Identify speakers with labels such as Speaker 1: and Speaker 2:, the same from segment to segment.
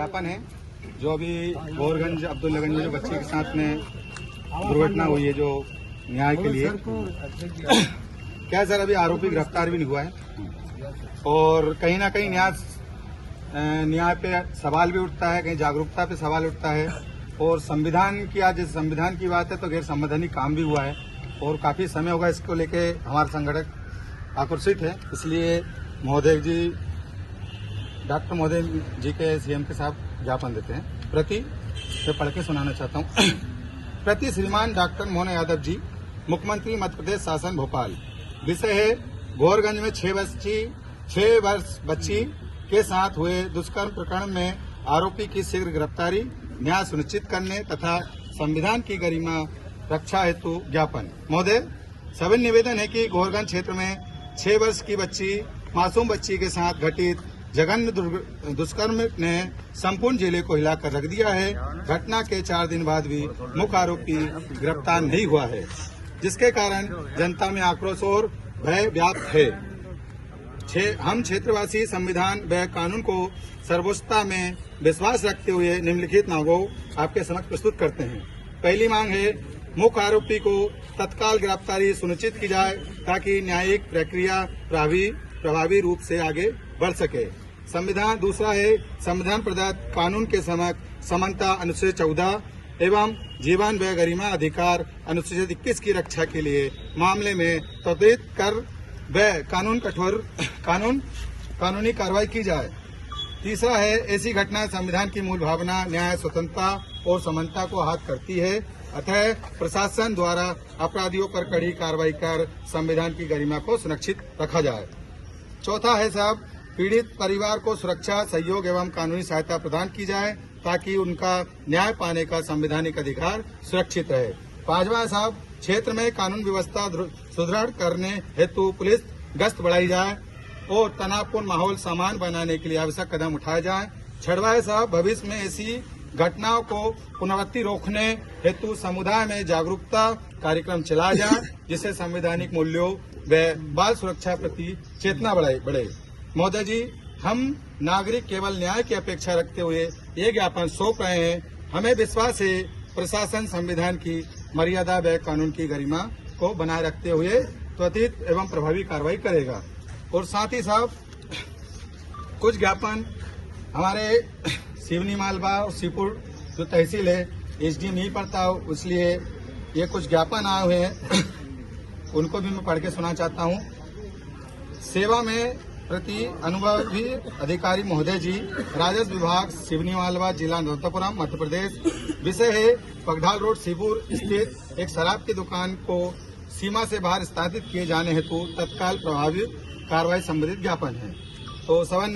Speaker 1: ज्ञापन है जो अभी गोरगंज अब्दुल्लागंज में जो बच्चे के साथ में दुर्घटना हुई है, जो न्याय के लिए क्या सर, अभी आरोपी गिरफ्तार भी नहीं हुआ है और कहीं ना कहीं न्याय पे सवाल भी उठता है, कहीं जागरूकता पे सवाल उठता है। और संविधान की आज संविधान की बात है तो गैर संवैधानिक काम भी हुआ है और काफी समय होगा इसको लेके हमारे संगठक आक्रोशित है। इसलिए महोदय जी, डॉक्टर महोदय जी के सीएम के साथ ज्ञापन देते हैं। प्रति मैं पढ़ के सुनाना चाहता हूँ। प्रति श्रीमान डॉक्टर मोहन यादव जी, मुख्यमंत्री मध्य प्रदेश शासन भोपाल। विषय है गोरगंज में 6 वर्ष बच्ची के साथ हुए दुष्कर्म प्रकरण में आरोपी की शीघ्र गिरफ्तारी, न्याय सुनिश्चित करने तथा संविधान की गरिमा रक्षा हेतु ज्ञापन। महोदय, सभी निवेदन है कि गोरगंज क्षेत्र में 6 वर्ष की मासूम बच्ची के साथ घटित जघन्य दुष्कर्म ने संपूर्ण जिले को हिलाकर रख दिया है। घटना के 4 दिन बाद भी मुख्य आरोपी गिरफ्तार नहीं हुआ है, जिसके कारण जनता में आक्रोश और भय व्याप्त है। हम क्षेत्रवासी संविधान व कानून को सर्वोच्चता में विश्वास रखते हुए निम्नलिखित मांगों आपके समक्ष प्रस्तुत करते हैं। पहली मांग है, मुख्य आरोपी को तत्काल गिरफ्तारी सुनिश्चित की जाए ताकि न्यायिक प्रक्रिया प्रभावी रूप से आगे बढ़ सके। दूसरा है, संविधान प्रदत्त कानून के समक्ष समानता अनुच्छेद 14 एवं जीवन व गरिमा अधिकार अनुच्छेद 21 की रक्षा के लिए मामले में त्वरित कर व कानूनी कार्रवाई की जाए। तीसरा है, ऐसी घटनाएं संविधान की मूल भावना न्याय, स्वतंत्रता और समानता को आहत करती है, अतः प्रशासन द्वारा अपराधियों पर कड़ी कार्रवाई कर संविधान की गरिमा को सुरक्षित रखा जाए। चौथा है साहब, पीड़ित परिवार को सुरक्षा, सहयोग एवं कानूनी सहायता प्रदान की जाए ताकि उनका न्याय पाने का संवैधानिक अधिकार सुरक्षित रहे। पांचवा है साहब, क्षेत्र में कानून व्यवस्था सुदृढ़ करने हेतु पुलिस गश्त बढ़ाई जाए और तनावपूर्ण माहौल सामान्य बनाने के लिए आवश्यक कदम उठाए जाए। छठवां है साहब, भविष्य में ऐसी घटनाओं को पुनरावृत्ति रोकने हेतु समुदाय में जागरूकता कार्यक्रम चलाया जाए, जिससे संवैधानिक मूल्यों व बाल सुरक्षा प्रति चेतना बढ़े। महोदय जी, हम नागरिक केवल न्याय की अपेक्षा रखते हुए ये ज्ञापन सौंप रहे हैं। हमें विश्वास है प्रशासन संविधान की मर्यादा व कानून की गरिमा को बनाए रखते हुए त्वरित एवं प्रभावी कार्रवाई करेगा। और साथ ही साहब, कुछ ज्ञापन हमारे सिवनी मालवा और सीपुर जो तहसील है, एसडीएम यहीं पड़ता हो, इसलिए ये कुछ ज्ञापन आए हुए हैं, उनको भी मैं पढ़ के सुना चाहता हूँ। सेवा में प्रति अनुभवी अधिकारी महोदय जी, राजस्व विभाग, सिवनी मालवा, जिला नर्मदापुरम, मध्य प्रदेश। विषय है, पगढाल रोड सीपुर स्थित एक शराब की दुकान को सीमा से बाहर स्थापित किए जाने हेतु तत्काल प्रभावी कार्रवाई संबंधित ज्ञापन है। तो सवन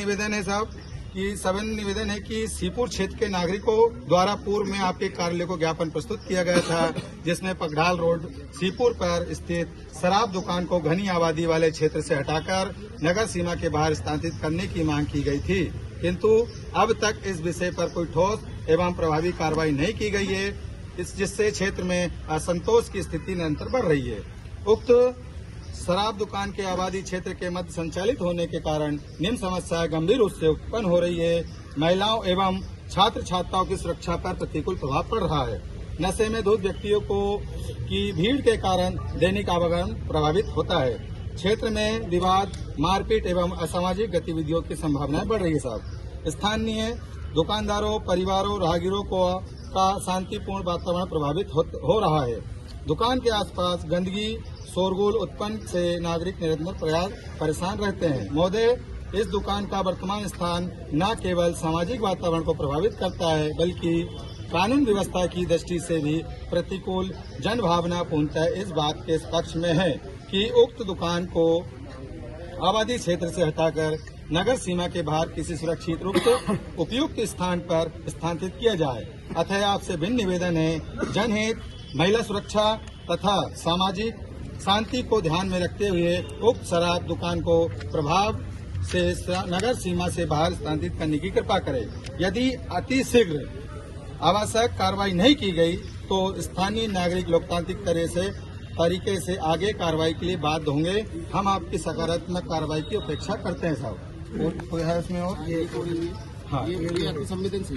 Speaker 1: निवेदन है कि सीपुर क्षेत्र के नागरिकों द्वारा पूर्व में आपके कार्यालय को ज्ञापन प्रस्तुत किया गया था, जिसमें पगढाल रोड सीपुर पर स्थित शराब दुकान को घनी आबादी वाले क्षेत्र से हटाकर नगर सीमा के बाहर स्थानांतरित करने की मांग की गई थी, किंतु अब तक इस विषय पर कोई ठोस एवं प्रभावी कार्रवाई नहीं की गई है, जिससे क्षेत्र में असंतोष की स्थिति निरंतर बढ़ रही है। उक्त शराब दुकान के आबादी क्षेत्र के मध्य संचालित होने के कारण निम्न समस्याएं गंभीर रूप से उत्पन्न हो रही है। महिलाओं एवं छात्र छात्राओं की सुरक्षा पर प्रतिकूल प्रभाव पड़ रहा है। नशे में धुत व्यक्तियों की भीड़ के कारण दैनिक आवागमन प्रभावित होता है। क्षेत्र में विवाद, मारपीट एवं असामाजिक गतिविधियों की संभावनाएं बढ़ रही है साहब। स्थानीय दुकानदारों, परिवारों, राहगीरों का शांतिपूर्ण वातावरण प्रभावित हो रहा है। दुकान के आसपास गंदगी, शोरगुल उत्पन्न से नागरिक निरंतर परेशान रहते हैं। महोदय, इस दुकान का वर्तमान स्थान न केवल सामाजिक वातावरण को प्रभावित करता है, बल्कि कानून व्यवस्था की दृष्टि से भी प्रतिकूल जनभावना पूर्णतः इस बात के पक्ष में है कि उक्त दुकान को आबादी क्षेत्र से हटाकर नगर सीमा के बाहर किसी सुरक्षित उपयुक्त स्थान पर स्थानांतरित किया जाए। अतः आपसे भिन्न निवेदन है, जनहित, महिला सुरक्षा तथा सामाजिक शांति को ध्यान में रखते हुए उक्त शराब दुकान को प्रभाव से नगर सीमा से बाहर स्थानांतरित करने की कृपा करें। यदि अतिशीघ्र आवश्यक कार्रवाई नहीं की गई तो स्थानीय नागरिक लोकतांत्रिक तरीके से आगे कार्रवाई के लिए बाध्य होंगे। हम आपकी सकारात्मक कार्रवाई की अपेक्षा करते हैं साहब। कोई है इसमें और? हाँ
Speaker 2: ये अति संवेदनशील है।